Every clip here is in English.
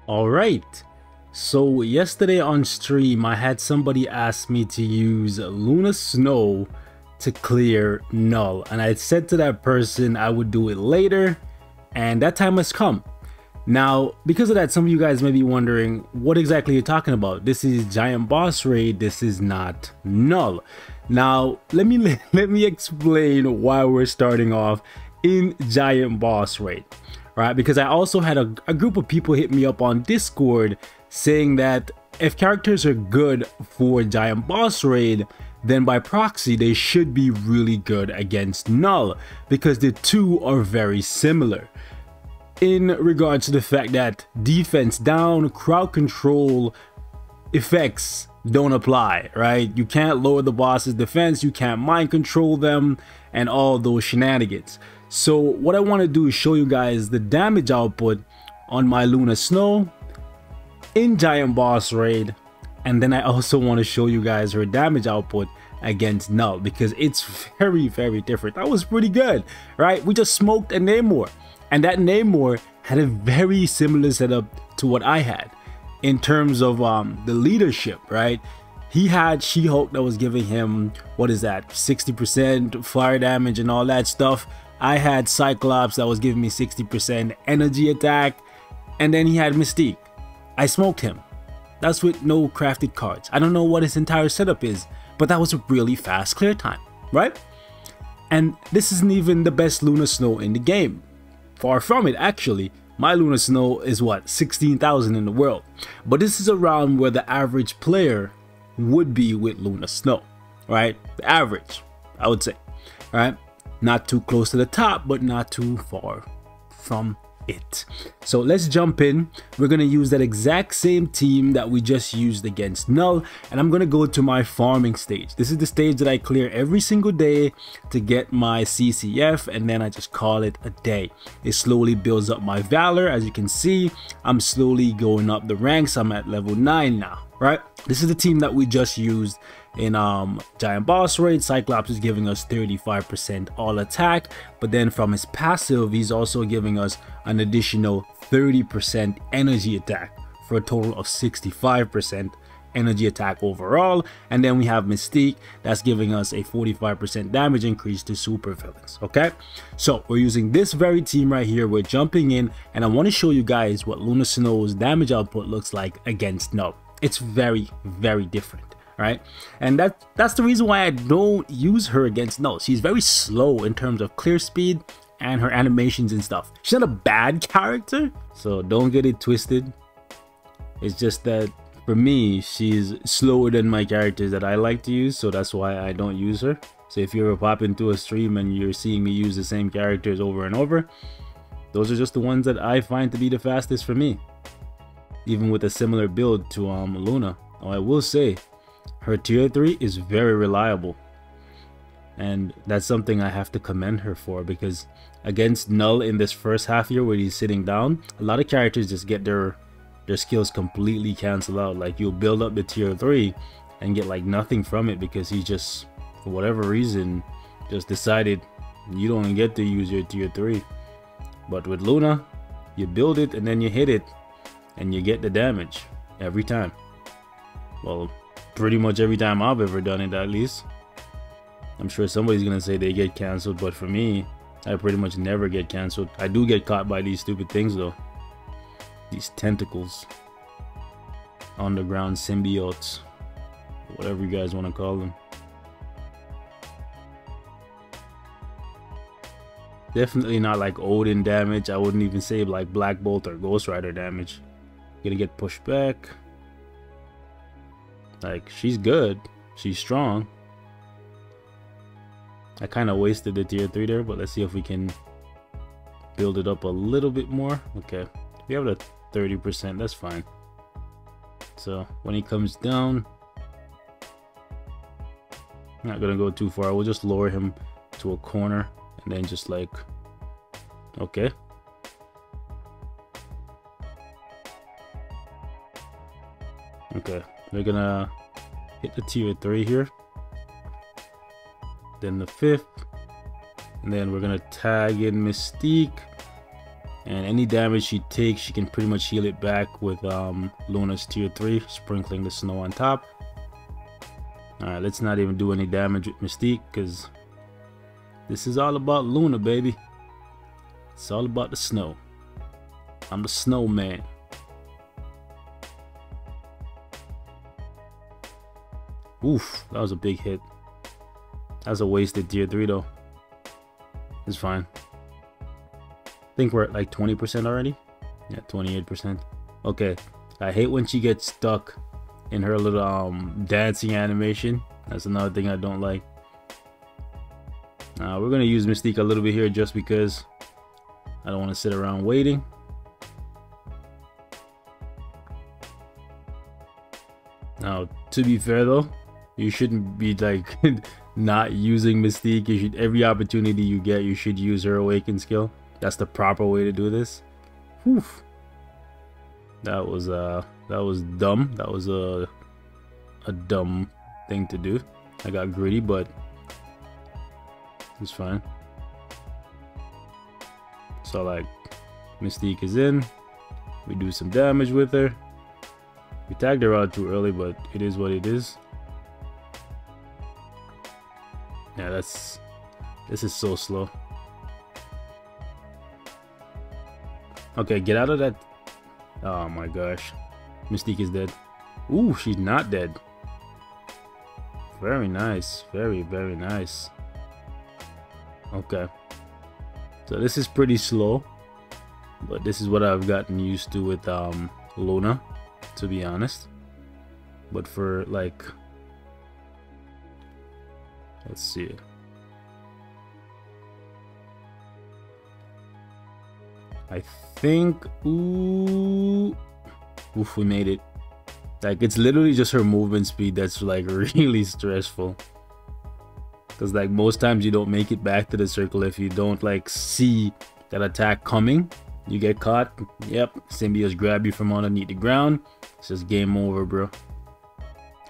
Alright, so yesterday on stream I had somebody ask me to use Luna Snow to clear Null, and I said to that person I would do it later, and that time has come. Now, because of that, some of you guys may be wondering what exactly you're talking about. This is Giant Boss Raid, this is not Null. Now, let me explain why we're starting off in Giant Boss Raid. Right, because I also had a group of people hit me up on Discord saying that if characters are good for Giant Boss Raid, then by proxy they should be really good against Null, because the two are very similar in regards to the fact that defense down, crowd control effects don't apply, right? You can't lower the boss's defense, you can't mind control them, and all those shenanigans. So what I want to do is show you guys the damage output on my Luna Snow in Giant Boss Raid, and then I also want to show you guys her damage output against Null, because it's very different. That was pretty good, right? We just smoked a Namor, and that Namor had a very similar setup to what I had in terms of the leadership, right? He had She-Hulk that was giving him, what is that, 60% fire damage and all that stuff. I had Cyclops that was giving me 60% energy attack, and then he had Mystique. I smoked him. That's with no crafted cards. I don't know what his entire setup is, but that was a really fast clear time, right? And this isn't even the best Luna Snow in the game. Far from it, actually. My Luna Snow is what, 16,000 in the world. But this is around where the average player would be with Luna Snow, right? The average, I would say, right? Not too close to the top, but not too far from it. So let's jump in. We're going to use that exact same team that we just used against Null, and I'm going to go to my farming stage. This is the stage that I clear every single day to get my CCF, and then I just call it a day. It slowly builds up my valor. As you can see, I'm slowly going up the ranks. I'm at level 9 now, right? This is the team that we just used in Giant Boss Raid. Cyclops is giving us 35% all attack, but then from his passive he's also giving us an additional 30% energy attack, for a total of 65% energy attack overall. And then we have Mystique that's giving us a 45% damage increase to super villains. Okay, so we're using this very team right here. We're jumping in, and I want to show you guys what Luna Snow's damage output looks like against Null. It's very different, right? And that's the reason why I don't use her against Null. She's very slow in terms of clear speed and her animations and stuff. She's not a bad character, so don't get it twisted. It's just that for me, she's slower than my characters that I like to use, so that's why I don't use her. So if you ever pop into a stream and you're seeing me use the same characters over and over, those are just the ones that I find to be the fastest for me, even with a similar build to Luna. Now, I will say her tier 3 is very reliable, and that's something I have to commend her for, because against Null in this first half here where he's sitting down, a lot of characters just get their skills completely canceled out. Like, you'll build up the tier 3 and get like nothing from it, because he just, for whatever reason, just decided you don't get to use your tier 3. But with Luna, you build it and then you hit it and you get the damage every time. Well, pretty much every time I've ever done it, at least. I'm sure somebody's gonna say they get cancelled, but for me, I pretty much never get cancelled. I do get caught by these stupid things though. These tentacles, underground symbiotes, whatever you guys want to call them. Definitely not like Odin damage. I wouldn't even say like Black Bolt or Ghost Rider damage. Gonna get pushed back. Like, she's good, she's strong. I kind of wasted the tier 3 there, but let's see if we can build it up a little bit more. Okay, we have the 30%, that's fine. So when he comes down, I'm not gonna go too far. We'll just lower him to a corner and then just like, okay. Okay, we're gonna hit the tier 3 here, then the 5th, and then we're gonna tag in Mystique, And any damage she takes, she can pretty much heal it back with Luna's tier 3, sprinkling the snow on top. Alright, let's not even do any damage with Mystique, because this is all about Luna, baby. It's all about the snow. I'm the snowman. Oof, that was a big hit. That's a wasted tier 3 though. It's fine. I think we're at like 20% already. Yeah, 28%. Okay. I hate when she gets stuck in her little dancing animation. That's another thing I don't like. We're gonna use Mystique a little bit here just because I don't want to sit around waiting. Now, to be fair though, you shouldn't be like not using Mystique. You should, every opportunity you get, you should use her Awaken skill. That's the proper way to do this. Whew. That was dumb. That was a dumb thing to do. I got greedy, but it's fine. So like, Mystique is in. We do some damage with her. We tagged her out too early, but it is what it is. Yeah, this is so slow. Okay, get out of that. Oh my gosh. Mystique is dead. Ooh, she's not dead. Very nice. Very, very nice. Okay. So this is pretty slow. But this is what I've gotten used to with Luna, to be honest. But for like, let's see. I think, oof, we made it. Like, it's literally just her movement speed that's like really stressful. Because like most times you don't make it back to the circle if you don't like see that attack coming. You get caught. Yep, Symbiotes grab you from underneath the ground. It's just game over, bro.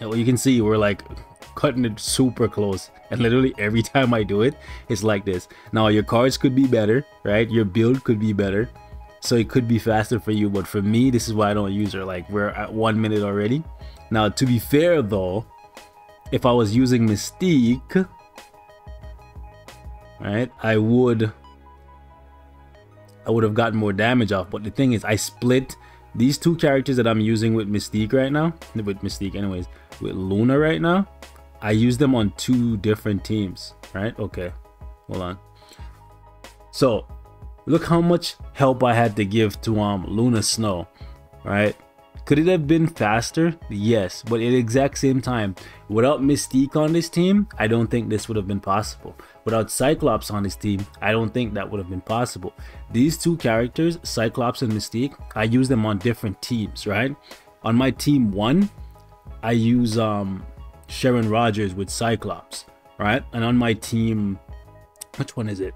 And well, you can see we're like cutting it super close, and literally every time I do it, it's like this. Now your cards could be better, right? Your build could be better, so it could be faster for you, but for me, this is why I don't use her. Like, we're at 1 minute already. Now, to be fair though, if I was using Mystique, right, I would have gotten more damage off. But the thing is, I split these two characters that I'm using with Mystique right now, with Mystique anyways, with Luna right now, I use them on 2 different teams, right? Okay, hold on. So look how much help I had to give to Luna Snow, right? Could it have been faster? Yes, but at the exact same time, without Mystique on this team, I don't think this would have been possible. Without Cyclops on this team, I don't think that would have been possible. These 2 characters, Cyclops and Mystique, I use them on different teams, right? On my team 1, I use Sharon Rogers with Cyclops, right? And on my team, which one is it?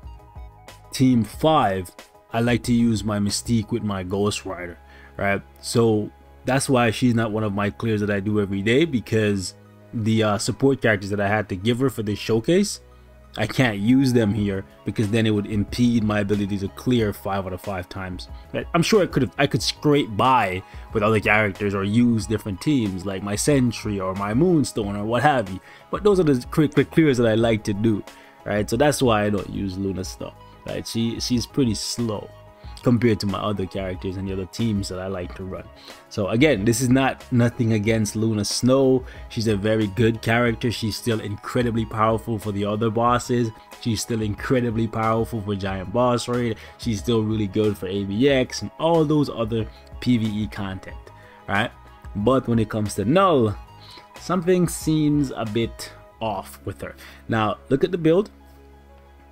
Team 5, I like to use my Mystique with my Ghost Rider, right? So that's why she's not one of my clears that I do every day, because the support characters that I had to give her for this showcase, I can't use them here because then it would impede my ability to clear 5 out of 5 times. Right? I'm sure I could scrape by with other characters or use different teams like my Sentry or my Moonstone or what have you, but those are the quick clears that I like to do, right? So that's why I don't use Luna stuff, right? She's pretty slow compared to my other characters and the other teams that I like to run. So again, this is nothing against Luna Snow. She's a very good character. She's still incredibly powerful for the other bosses. She's still incredibly powerful for Giant Boss Raid. She's still really good for AVX and all those other PvE content, right? But when it comes to Null, something seems a bit off with her. Now, look at the build.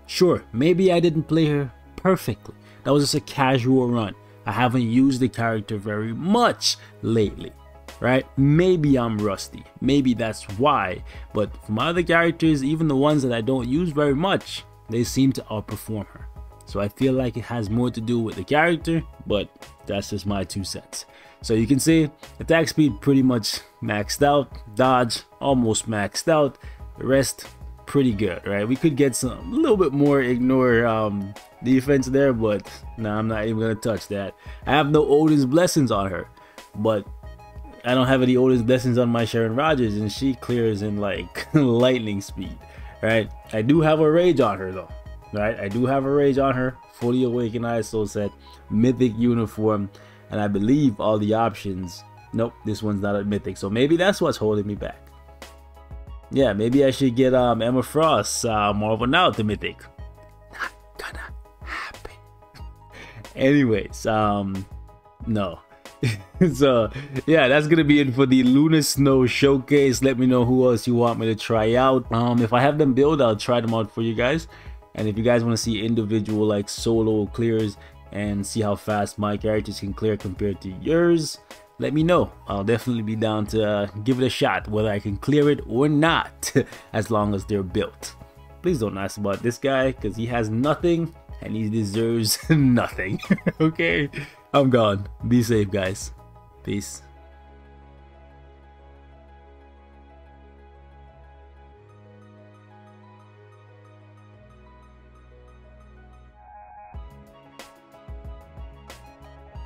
Sure, maybe I didn't play her perfectly. That was just a casual run. I haven't used the character very much lately, right? Maybe I'm rusty. Maybe that's why. But for my other characters, even the ones that I don't use very much, they seem to outperform her. So I feel like it has more to do with the character, but that's just my 2 cents. So you can see attack speed pretty much maxed out. Dodge almost maxed out. The rest pretty good, right? We could get some a little bit more ignore defense there, but no, I'm not even gonna touch that. I have no Odin's Blessings on her, but I don't have any Odin's Blessings on my Sharon Rogers, and she clears in like lightning speed, right? I do have a Rage on her though, right? I do have a Rage on her, fully awakened ISO set, mythic uniform, and I believe all the options. Nope, this one's not a mythic, so maybe that's what's holding me back. Yeah, maybe I should get Emma Frost, Marvel Now to mythic. Not gonna happen. Anyways, no. So yeah, that's gonna be it for the Luna Snow showcase. Let me know who else you want me to try out. If I have them build, I'll try them out for you guys. And if you guys want to see individual like solo clears and see how fast my characters can clear compared to yours, let me know. I'll definitely be down to give it a shot, whether I can clear it or not, as long as they're built. Please don't ask about this guy, because he has nothing and he deserves nothing. Okay, I'm gone. Be safe, guys. Peace.